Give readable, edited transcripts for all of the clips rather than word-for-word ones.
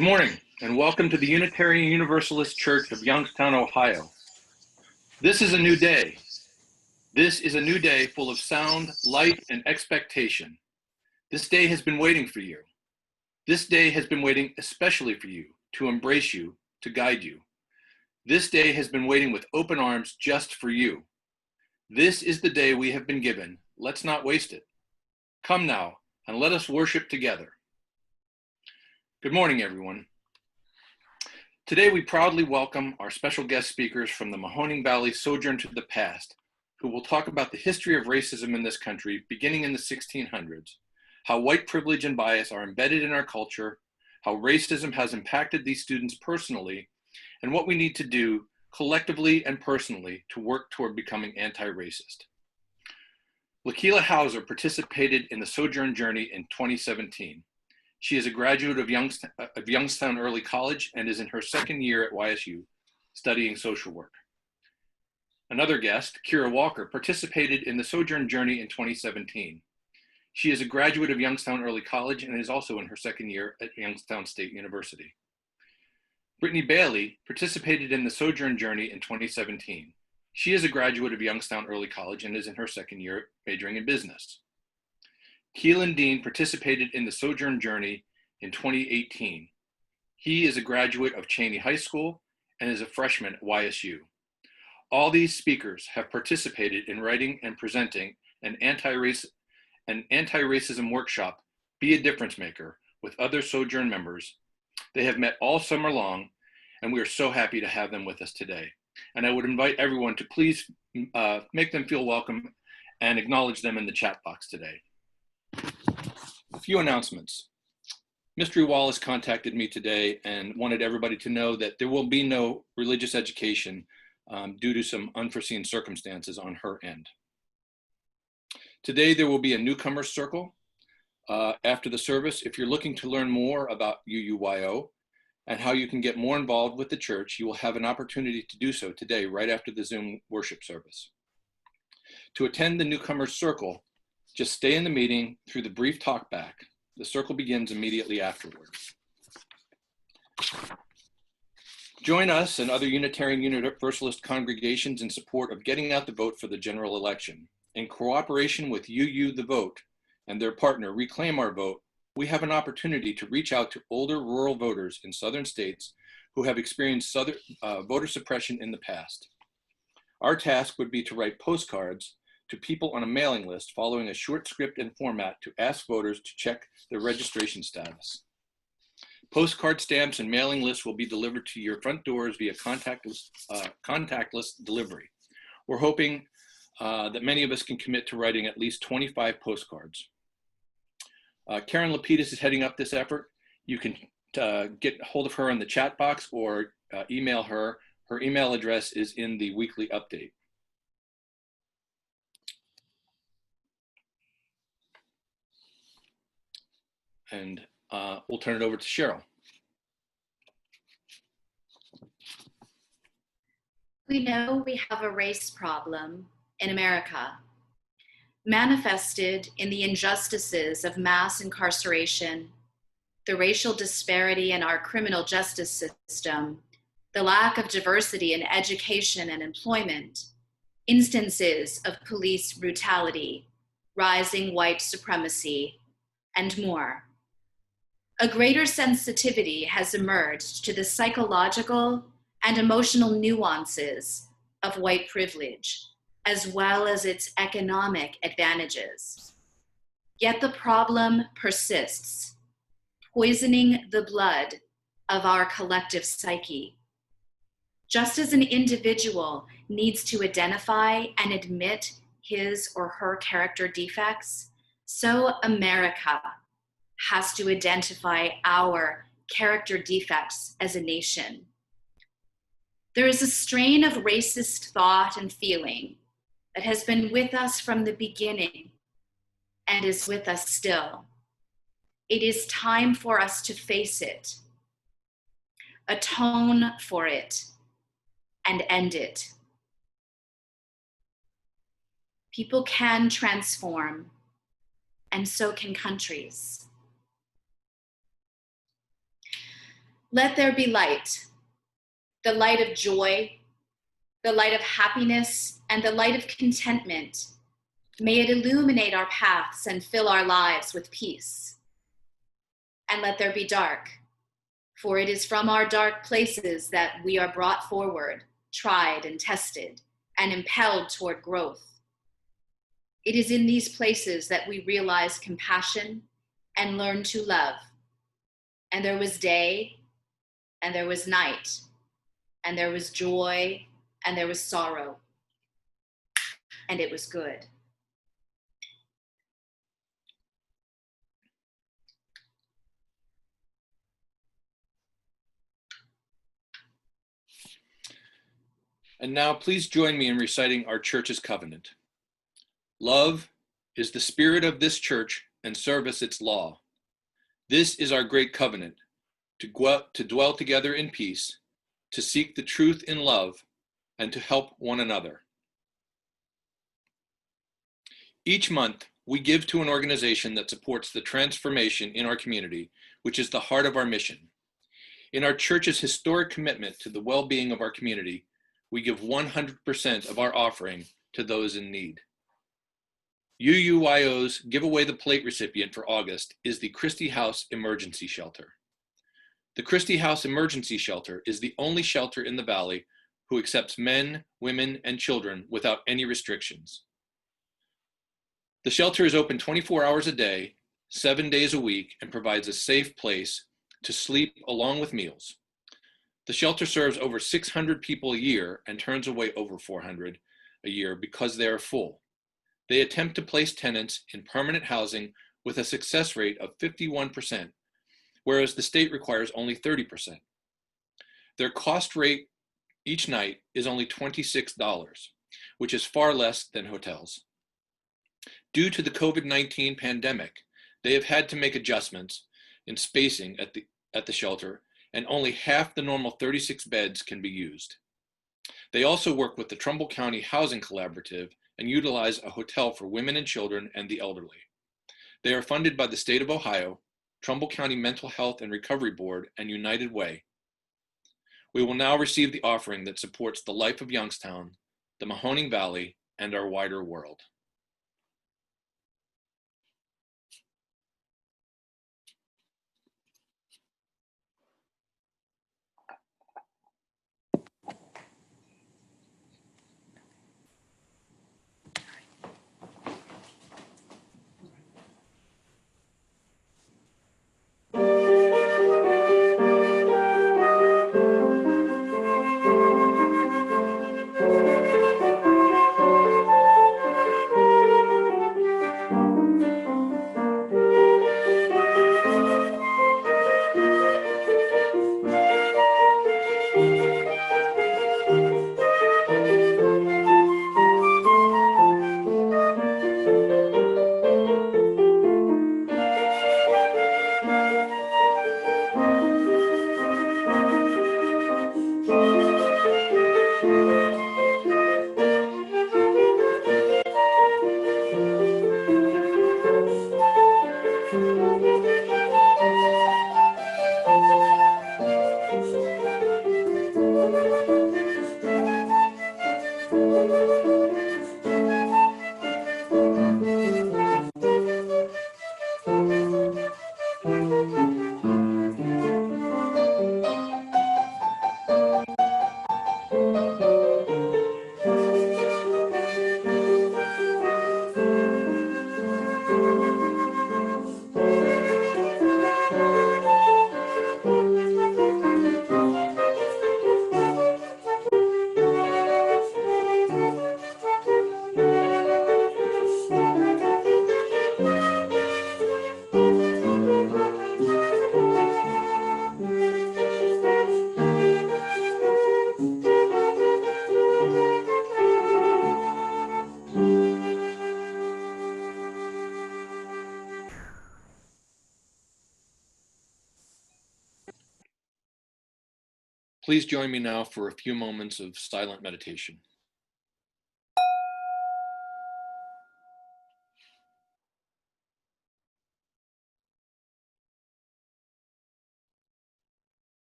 Good morning, and welcome to the Unitarian Universalist Church of Youngstown, Ohio. This is a new day. This is a new day full of sound, light, and expectation. This day has been waiting for you. This day has been waiting especially for you, to embrace you, to guide you. This day has been waiting with open arms just for you. This is the day we have been given. Let's not waste it. Come now, and let us worship together. Good morning, everyone. Today, we proudly welcome our special guest speakers from the Mahoning Valley Sojourn to the Past, who will talk about the history of racism in this country beginning in the 1600s, how white privilege and bias are embedded in our culture, how racism has impacted these students personally, and what we need to do collectively and personally to work toward becoming anti-racist. Lakila Hauser participated in the Sojourn Journey in 2017. She is a graduate of Youngstown Early College and is in her second year at YSU studying social work. Another guest, Kira Walker, participated in the Sojourn Journey in 2017. She is a graduate of Youngstown Early College and is also in her second year at Youngstown State University. Brittany Bailey participated in the Sojourn Journey in 2017. She is a graduate of Youngstown Early College and is in her second year majoring in business. Keelan Dean participated in the Sojourn Journey in 2018. He is a graduate of Cheney High School and is a freshman at YSU. All these speakers have participated in writing and presenting an anti-racism workshop, Be a Difference Maker, with other Sojourn members. They have met all summer long, and we are so happy to have them with us today. And I would invite everyone to please make them feel welcome and acknowledge them in the chat box today. A few announcements. Mystery Wallace contacted me today and wanted everybody to know that there will be no religious education due to some unforeseen circumstances on her end. Today there will be a newcomers circle after the service. If you're looking to learn more about UUYO and how you can get more involved with the church, you will have an opportunity to do so today, right after the Zoom worship service. To attend the newcomers circle, just stay in the meeting through the brief talk back. The circle begins immediately afterward. Join us and other Unitarian Universalist congregations in support of getting out the vote for the general election. In cooperation with UU The Vote and their partner Reclaim Our Vote, we have an opportunity to reach out to older rural voters in southern states who have experienced voter suppression in the past. Our task would be to write postcards to people on a mailing list following a short script and format to ask voters to check their registration status. Postcard stamps and mailing lists will be delivered to your front doors via contactless delivery. We're hoping that many of us can commit to writing at least 25 postcards. Karen Lapidus is heading up this effort. You can get hold of her in the chat box or email her. Her email address is in the weekly update. And we'll turn it over to Cheryl. We know we have a race problem in America, manifested in the injustices of mass incarceration, the racial disparity in our criminal justice system, the lack of diversity in education and employment, instances of police brutality, rising white supremacy, and more. A greater sensitivity has emerged to the psychological and emotional nuances of white privilege, as well as its economic advantages. Yet the problem persists, poisoning the blood of our collective psyche. Just as an individual needs to identify and admit his or her character defects, so America has to identify our character defects as a nation. There is a strain of racist thought and feeling that has been with us from the beginning and is with us still. It is time for us to face it, atone for it, and end it. People can transform, and so can countries. Let there be light, the light of joy, the light of happiness, and the light of contentment. May it illuminate our paths and fill our lives with peace. And let there be dark, for it is from our dark places that we are brought forward, tried and tested, and impelled toward growth. It is in these places that we realize compassion and learn to love. And there was day, and there was night, and there was joy, and there was sorrow, and it was good. And now please join me in reciting our church's covenant. Love is the spirit of this church and service its law. This is our great covenant, to dwell together in peace, to seek the truth in love, and to help one another. Each month, we give to an organization that supports the transformation in our community, which is the heart of our mission. In our church's historic commitment to the well-being of our community, we give 100% of our offering to those in need. UUYO's Give Away the Plate recipient for August is the Christie House Emergency Shelter. The Christie House Emergency Shelter is the only shelter in the Valley who accepts men, women, and children without any restrictions. The shelter is open 24 hours a day, 7 days a week, and provides a safe place to sleep along with meals. The shelter serves over 600 people a year and turns away over 400 a year because they are full. They attempt to place tenants in permanent housing with a success rate of 51%, whereas the state requires only 30%. Their cost rate each night is only $26, which is far less than hotels. Due to the COVID-19 pandemic, they have had to make adjustments in spacing at the shelter, and only half the normal 36 beds can be used. They also work with the Trumbull County Housing Collaborative and utilize a hotel for women and children and the elderly. They are funded by the state of Ohio, Trumbull County Mental Health and Recovery Board, and United Way. We will now receive the offering that supports the life of Youngstown, the Mahoning Valley, and our wider world. Please join me now for a few moments of silent meditation.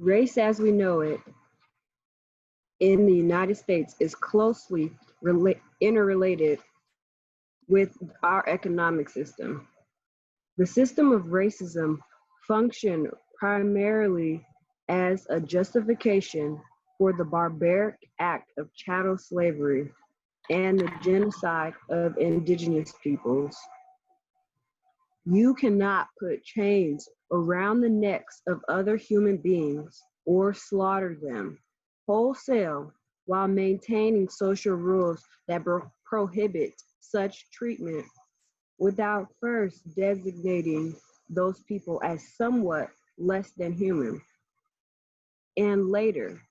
Race as we know it in the United States is closely interrelated with our economic system. The system of racism functioned primarily as a justification for the barbaric act of chattel slavery and the genocide of indigenous peoples. You cannot put chains around the necks of other human beings or slaughter them wholesale while maintaining social rules that prohibit such treatment without first designating those people as somewhat less than human. And later,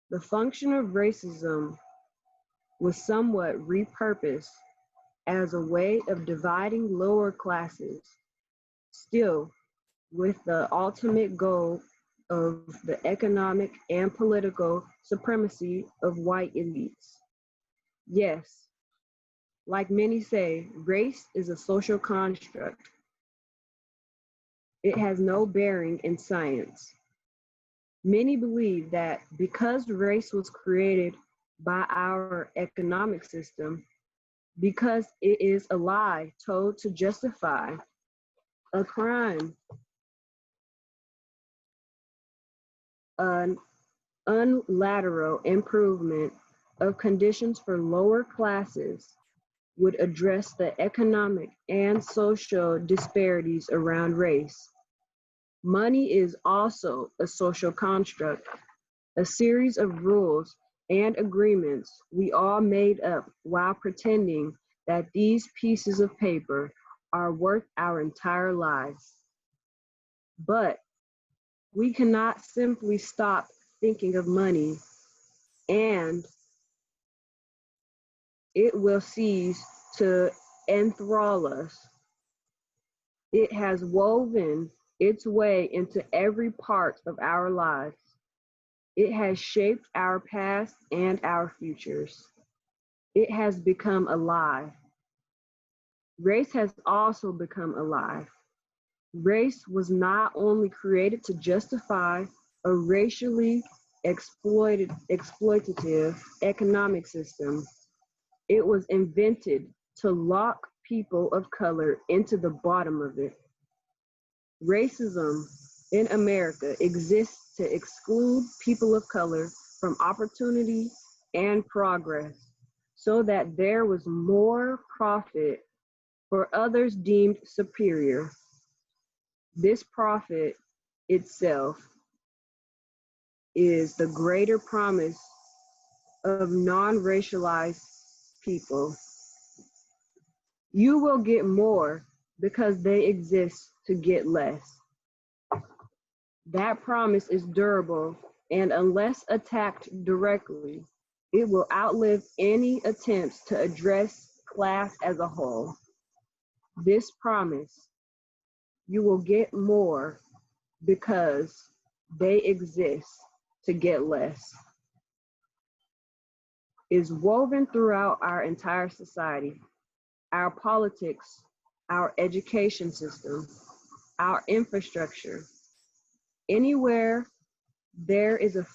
the function of racism was somewhat repurposed as a way of dividing lower classes, still with the ultimate goal of the economic and political supremacy of white elites. Yes, like many say, race is a social construct. It has no bearing in science. Many believe that because race was created by our economic system, because it is a lie told to justify a crime, an unilateral improvement of conditions for lower classes would address the economic and social disparities around race. Money is also a social construct, a series of rules and agreements we all made up while pretending that these pieces of paper are worth our entire lives. But we cannot simply stop thinking of money and it will cease to enthrall us. It has woven its way into every part of our lives. It has shaped our past and our futures. It has become alive. Race has also become alive. Race was not only created to justify a racially exploitative economic system, it was invented to lock people of color into the bottom of it. Racism in America exists to exclude people of color from opportunity and progress so that there was more profit for others deemed superior. This profit itself is the greater promise of non-racialized people. You will get more because they exist to get less. That promise is durable, and unless attacked directly, it will outlive any attempts to address class as a whole. This promise, you will get more because they exist to get less, is woven throughout our entire society, our politics, our education system, our infrastructure. Anywhere there is a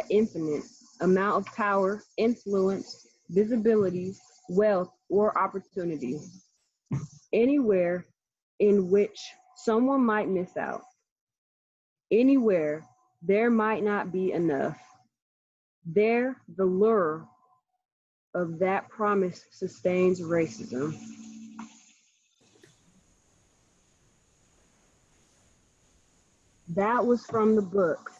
infinite amount of power, influence, visibility, wealth, or opportunity. Anywhere in which someone might miss out. Anywhere there might not be enough. There, the lure of that promise sustains racism. That was from the book,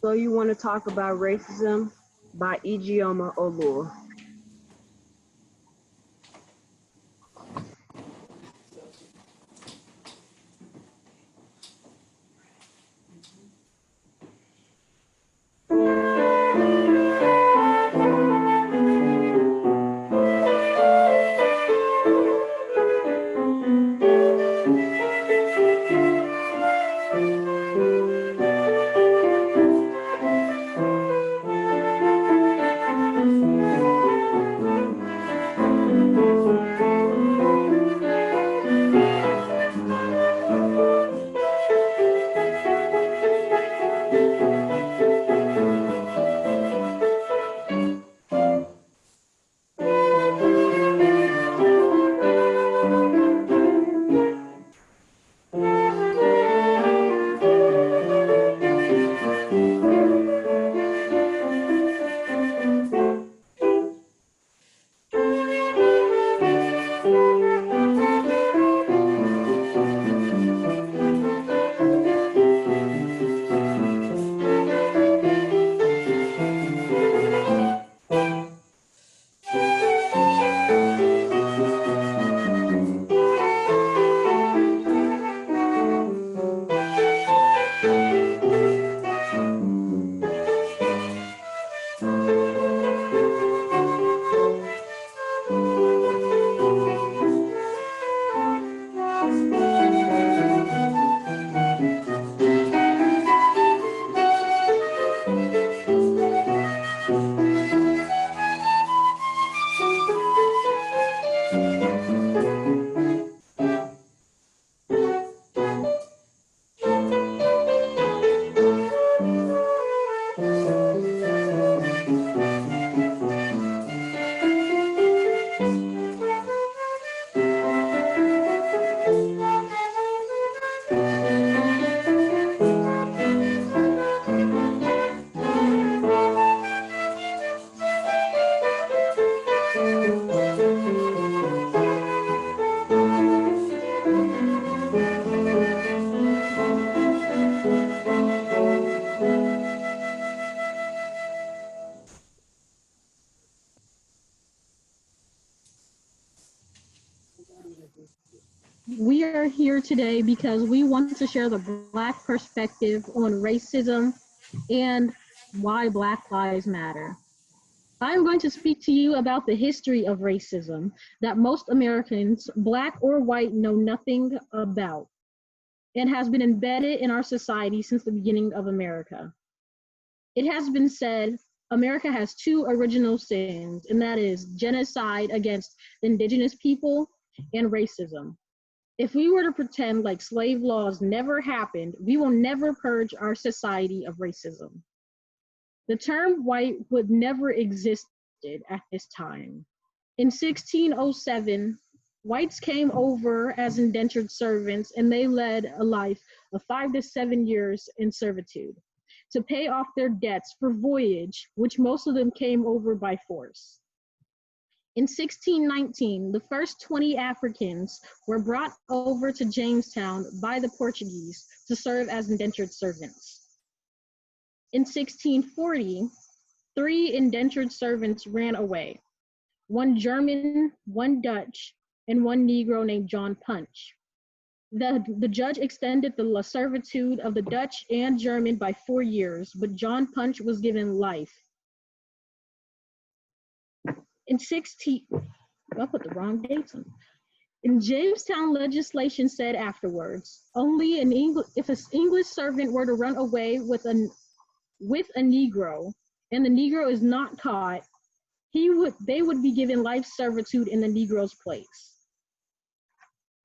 So You Want to Talk About Racism by Ijeoma Oluo. We are here today because we want to share the Black perspective on racism and why Black Lives Matter. I'm going to speak to you about the history of racism that most Americans, Black or white, know nothing about and has been embedded in our society since the beginning of America. It has been said America has two original sins, and that is genocide against indigenous people and racism. If we were to pretend like slave laws never happened, we will never purge our society of racism. The term white would never existed at this time. In 1607, whites came over as indentured servants and they led a life of 5 to 7 years in servitude to pay off their debts for voyage, which most of them came over by force. In 1619, the first 20 Africans were brought over to Jamestown by the Portuguese to serve as indentured servants. In 1640, 3 indentured servants ran away, 1 German, 1 Dutch, and 1 Negro named John Punch. The judge extended the servitude of the Dutch and German by 4 years, but John Punch was given life. I'll put the wrong dates on. In Jamestown, legislation said afterwards, only if an English servant were to run away with a Negro, and the Negro is not caught, they would be given life servitude in the Negro's place.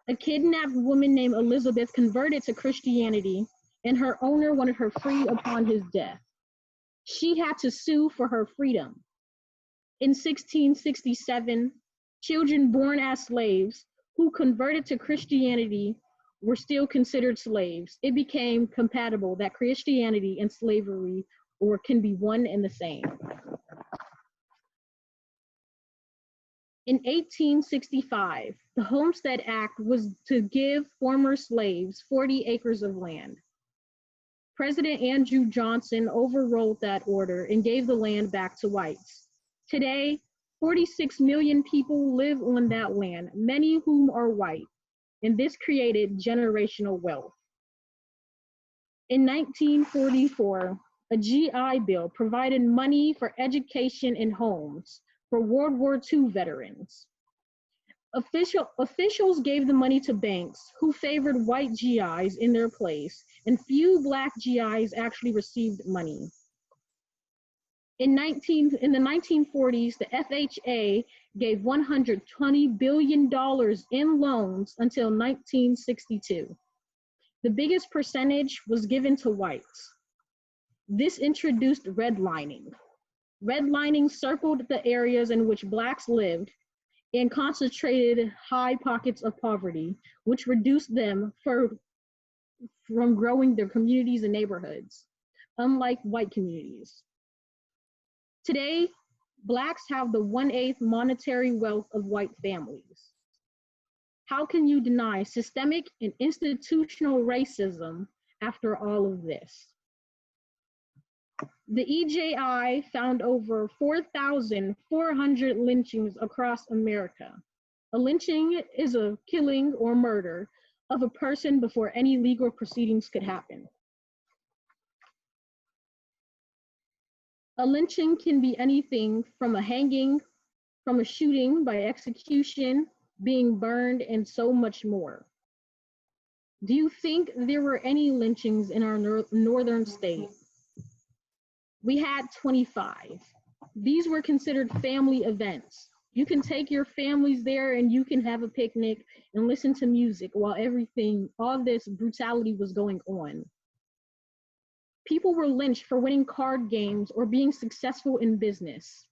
A kidnapped woman named Elizabeth converted to Christianity, and her owner wanted her free upon his death. She had to sue for her freedom. In 1667, children born as slaves who converted to Christianity were still considered slaves. It became compatible that Christianity and slavery can be one and the same. In 1865, the Homestead Act was to give former slaves 40 acres of land. President Andrew Johnson overruled that order and gave the land back to whites. Today, 46 million people live on that land, many whom are white, and this created generational wealth. In 1944, a GI Bill provided money for education and homes for World War II veterans. Officials gave the money to banks who favored white GIs in their place, and few Black GIs actually received money. In the 1940s, the FHA gave $120 billion in loans until 1962. The biggest percentage was given to whites. This introduced redlining. Redlining circled the areas in which Blacks lived and concentrated high pockets of poverty, which reduced them from growing their communities and neighborhoods, unlike white communities. Today, Blacks have the 1/8 monetary wealth of white families. How can you deny systemic and institutional racism after all of this? The EJI found over 4,400 lynchings across America. A lynching is a killing or murder of a person before any legal proceedings could happen. A lynching can be anything from a hanging, from a shooting by execution, being burned, and so much more. Do you think there were any lynchings in our northern state? We had 25. These were considered family events. You can take your families there and you can have a picnic and listen to music while all this brutality was going on. People were lynched for winning card games or being successful in business.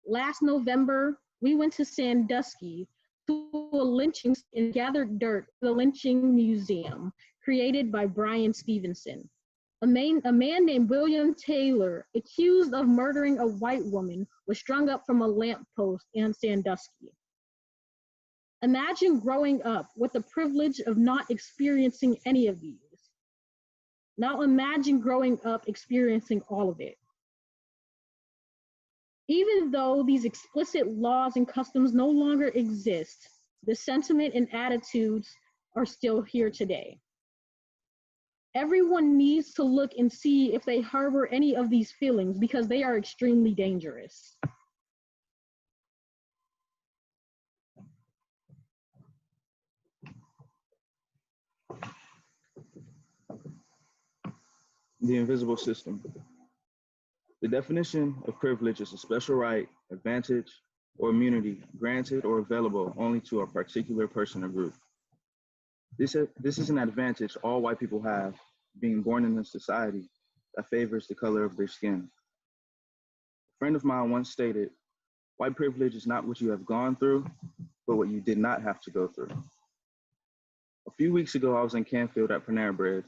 Last November, we went to Sandusky to a lynching and gathered dirt for the lynching museum created by Brian Stevenson. A man named William Taylor, accused of murdering a white woman, was strung up from a lamppost in Sandusky. Imagine growing up with the privilege of not experiencing any of these. Now imagine growing up experiencing all of it. Even though these explicit laws and customs no longer exist, the sentiment and attitudes are still here today. Everyone needs to look and see if they harbor any of these feelings because they are extremely dangerous. The invisible system. The definition of privilege is a special right, advantage, or immunity granted or available only to a particular person or group. This is an advantage all white people have, being born in a society that favors the color of their skin. A friend of mine once stated, "White privilege is not what you have gone through, but what you did not have to go through." A few weeks ago, I was in Canfield at Panera Bread,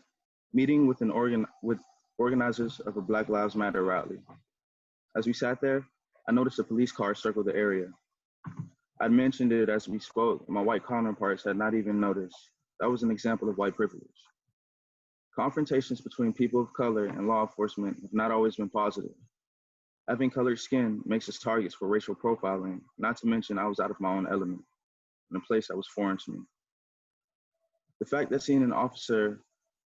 meeting with organizers of a Black Lives Matter rally. As we sat there, I noticed a police car circle the area. I'd mentioned it as we spoke, and my white counterparts had not even noticed. That was an example of white privilege. Confrontations between people of color and law enforcement have not always been positive. Having colored skin makes us targets for racial profiling, not to mention I was out of my own element, in a place that was foreign to me. The fact that seeing an officer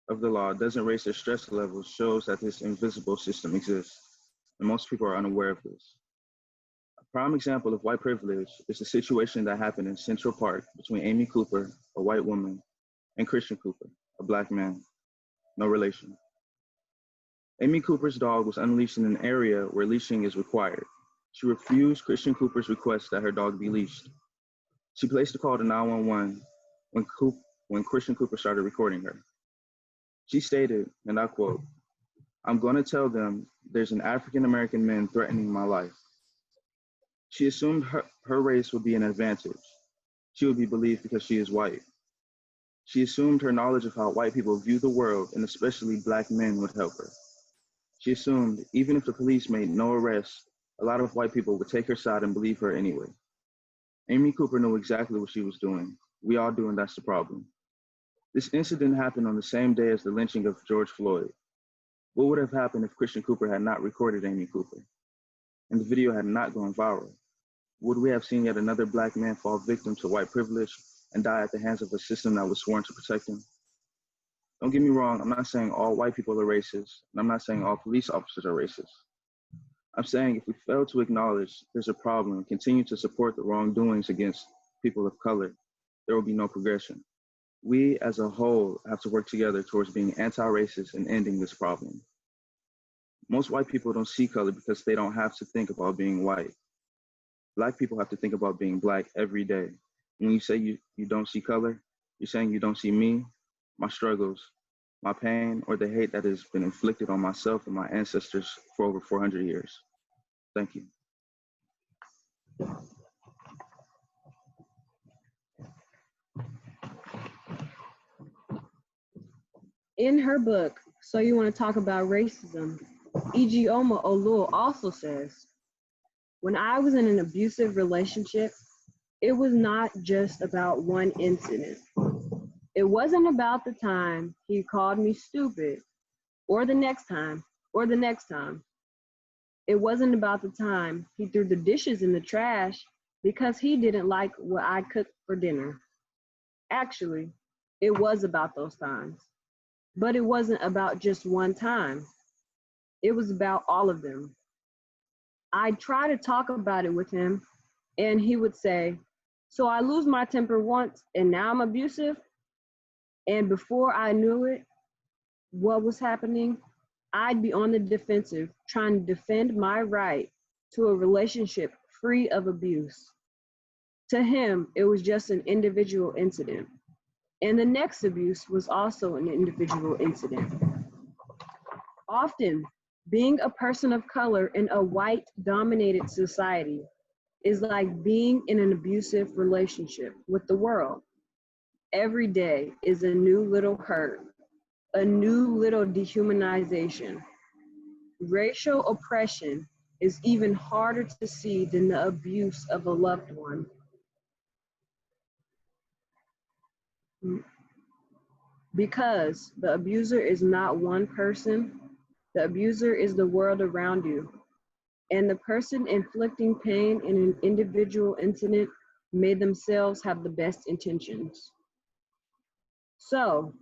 of the law doesn't raise their stress levels shows that this invisible system exists, and most people are unaware of this. A prime example of white privilege is the situation that happened in Central Park between Amy Cooper, a white woman, and Christian Cooper, a Black man, no relation. Amy Cooper's dog was unleashed in an area where leashing is required. She refused Christian Cooper's request that her dog be leashed. She placed a call to 911 when Christian Cooper started recording her. She stated, and I quote, "I'm going to tell them there's an African-American man threatening my life." She assumed her race would be an advantage. She would be believed because she is white. She assumed her knowledge of how white people view the world, and especially Black men, would help her. She assumed even if the police made no arrests, a lot of white people would take her side and believe her anyway. Amy Cooper knew exactly what she was doing. We all do, and that's the problem. This incident happened on the same day as the lynching of George Floyd. What would have happened if Christian Cooper had not recorded Amy Cooper and the video had not gone viral? Would we have seen yet another Black man fall victim to white privilege and die at the hands of a system that was sworn to protect him? Don't get me wrong, I'm not saying all white people are racist, and I'm not saying all police officers are racist. I'm saying if we fail to acknowledge there's a problem and continue to support the wrongdoings against people of color, there will be no progression. We as a whole have to work together towards being anti-racist and ending this problem. Most white people don't see color because they don't have to think about being white. Black people have to think about being Black every day. When you say you don't see color, you're saying you don't see me, my struggles, my pain, or the hate that has been inflicted on myself and my ancestors for over 400 years. Thank you. In her book, So You Want to Talk About Racism, Ijeoma Oluo also says, "When I was in an abusive relationship, it was not just about one incident. It wasn't about the time he called me stupid, or the next time, or the next time. It wasn't about the time he threw the dishes in the trash because he didn't like what I cooked for dinner. Actually, it was about those times. But it wasn't about just one time. It was about all of them. I'd try to talk about it with him, and he would say, 'So I lose my temper once, and now I'm abusive?' And before I knew it, what was happening, I'd be on the defensive, trying to defend my right to a relationship free of abuse. To him, it was just an individual incident. And the next abuse was also an individual incident. Often, being a person of color in a white-dominated society is like being in an abusive relationship with the world. Every day is a new little hurt, a new little dehumanization. Racial oppression is even harder to see than the abuse of a loved one. Because the abuser is not one person, the abuser is the world around you. And the person inflicting pain in an individual incident may themselves have the best intentions. So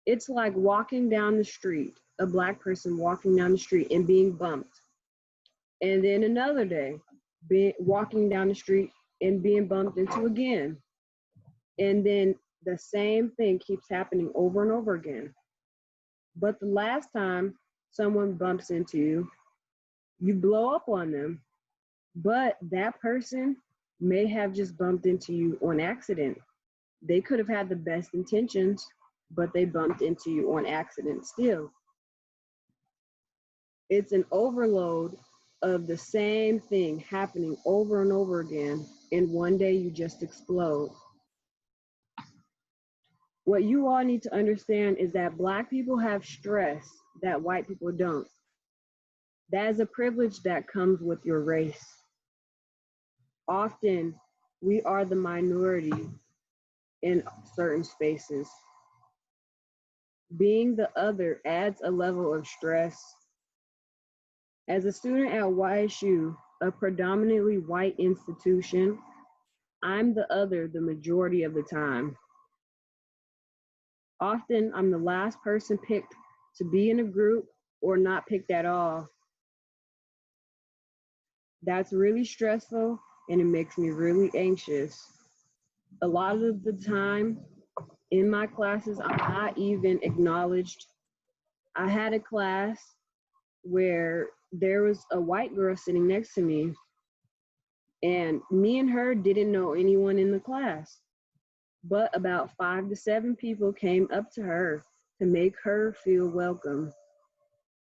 it's like walking down the street, a Black person walking down the street and being bumped. And then another day, walking down the street and being bumped into again. And then the same thing keeps happening over and over again. But the last time someone bumps into you, you blow up on them, but that person may have just bumped into you on accident. They could have had the best intentions, but they bumped into you on accident still. It's an overload of the same thing happening over and over again, and one day you just explode. What you all need to understand is that Black people have stress that white people don't. That is a privilege that comes with your race. Often, we are the minority in certain spaces. Being the other adds a level of stress. As a student at YSU, a predominantly white institution, I'm the other the majority of the time. Often, I'm the last person picked to be in a group or not picked at all. That's really stressful and it makes me really anxious. A lot of the time in my classes, I'm not even acknowledged. I had a class where there was a white girl sitting next to me, and me and her didn't know anyone in the class. But about 5 to 7 people came up to her to make her feel welcome.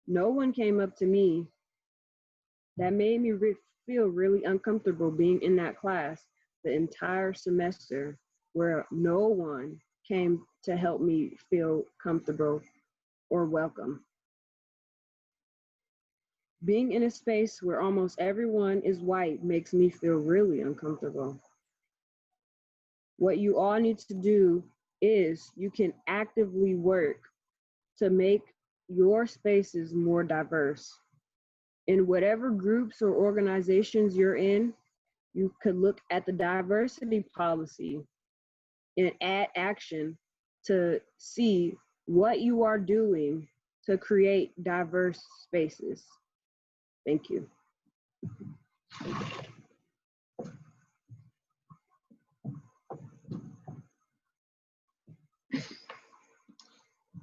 No one came up to me. That made me feel really uncomfortable being in that class the entire semester, where no one came to help me feel comfortable or welcome. Being in a space where almost everyone is white makes me feel really uncomfortable. What you all need to do is you can actively work to make your spaces more diverse. In whatever groups or organizations you're in, you could look at the diversity policy and add action to see what you are doing to create diverse spaces. Thank you.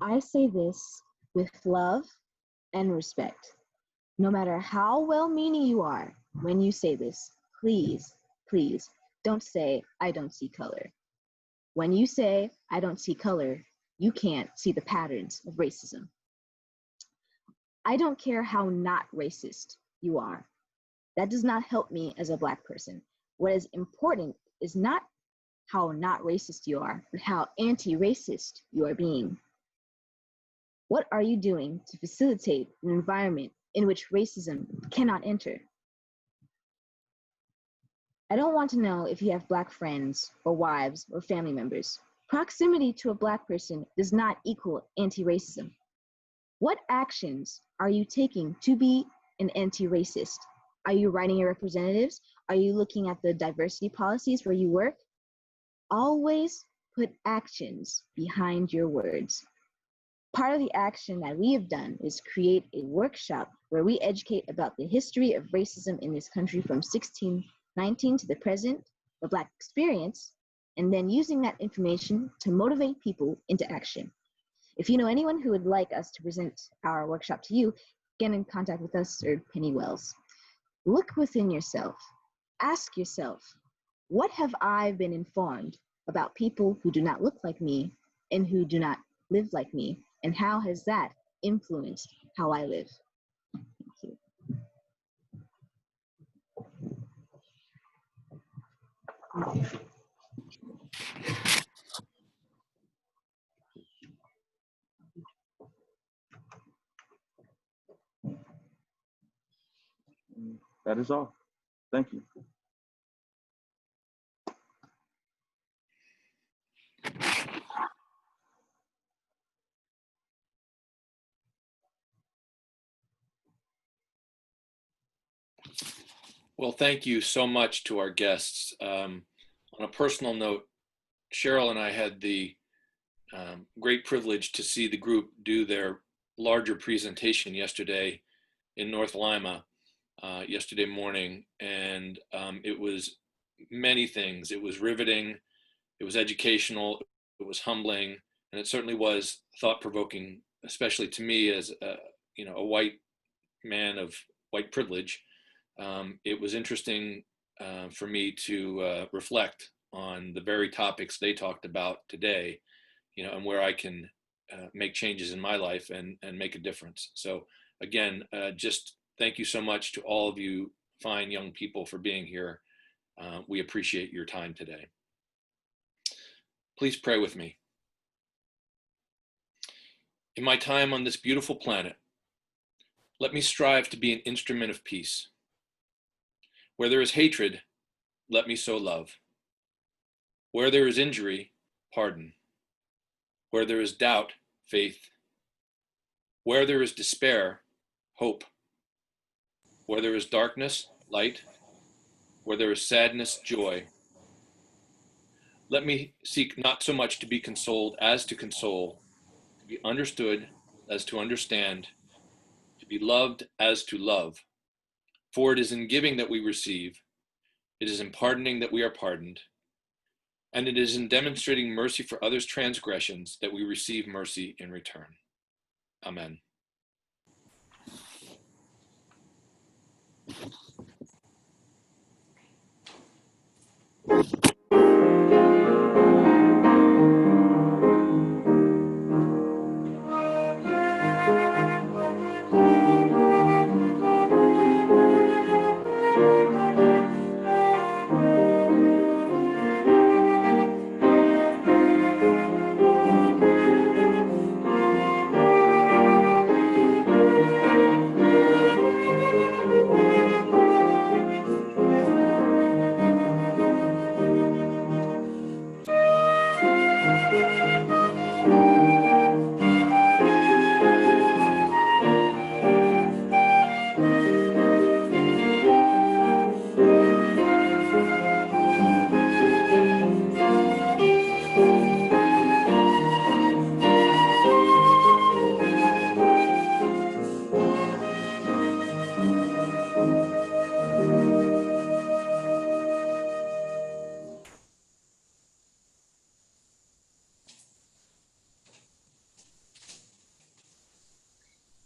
I say this with love and respect. No matter how well-meaning you are when you say this, please, please don't say, I don't see color. When you say, I don't see color, you can't see the patterns of racism. I don't care how not racist you are. That does not help me as a Black person. What is important is not how not racist you are, but how anti-racist you are being. What are you doing to facilitate an environment in which racism cannot enter? I don't want to know if you have Black friends or wives or family members. Proximity to a Black person does not equal anti-racism. What actions are you taking to be an anti-racist? Are you writing your representatives? Are you looking at the diversity policies where you work? Always put actions behind your words. Part of the action that we have done is create a workshop where we educate about the history of racism in this country from 1619 to the present, the Black experience, and then using that information to motivate people into action. If you know anyone who would like us to present our workshop to you, get in contact with us or Penny Wells. Look within yourself. Ask yourself, what have I been informed about people who do not look like me and who do not live like me? And how has that influenced how I live. Thank you. That is all. Thank you. Well, thank you so much to our guests. On a personal note, Cheryl and I had the great privilege to see the group do their larger presentation yesterday in North Lima yesterday morning, and it was many things. It was riveting, it was educational, it was humbling, and it certainly was thought-provoking, especially to me as a white man of white privilege. It was interesting for me to reflect on the very topics they talked about today, and where I can make changes in my life and make a difference. So again, just thank you so much to all of you fine young people for being here. We appreciate your time today. Please pray with me. In my time on this beautiful planet, let me strive to be an instrument of peace. Where there is hatred, let me sow love. Where there is injury, pardon. Where there is doubt, faith. Where there is despair, hope. Where there is darkness, light. Where there is sadness, joy. Let me seek not so much to be consoled as to console, to be understood as to understand, to be loved as to love. For it is in giving that we receive, it is in pardoning that we are pardoned, and it is in demonstrating mercy for others' transgressions that we receive mercy in return. Amen.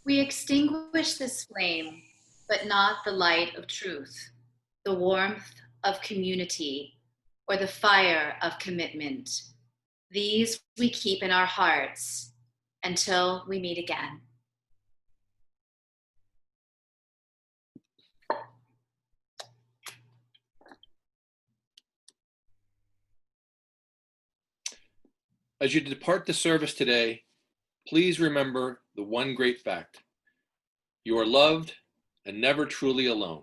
We extinguish this flame, but not the light of truth, the warmth of community, or the fire of commitment. These we keep in our hearts until we meet again. As you depart the service today, please remember the one great fact. You are loved and never truly alone.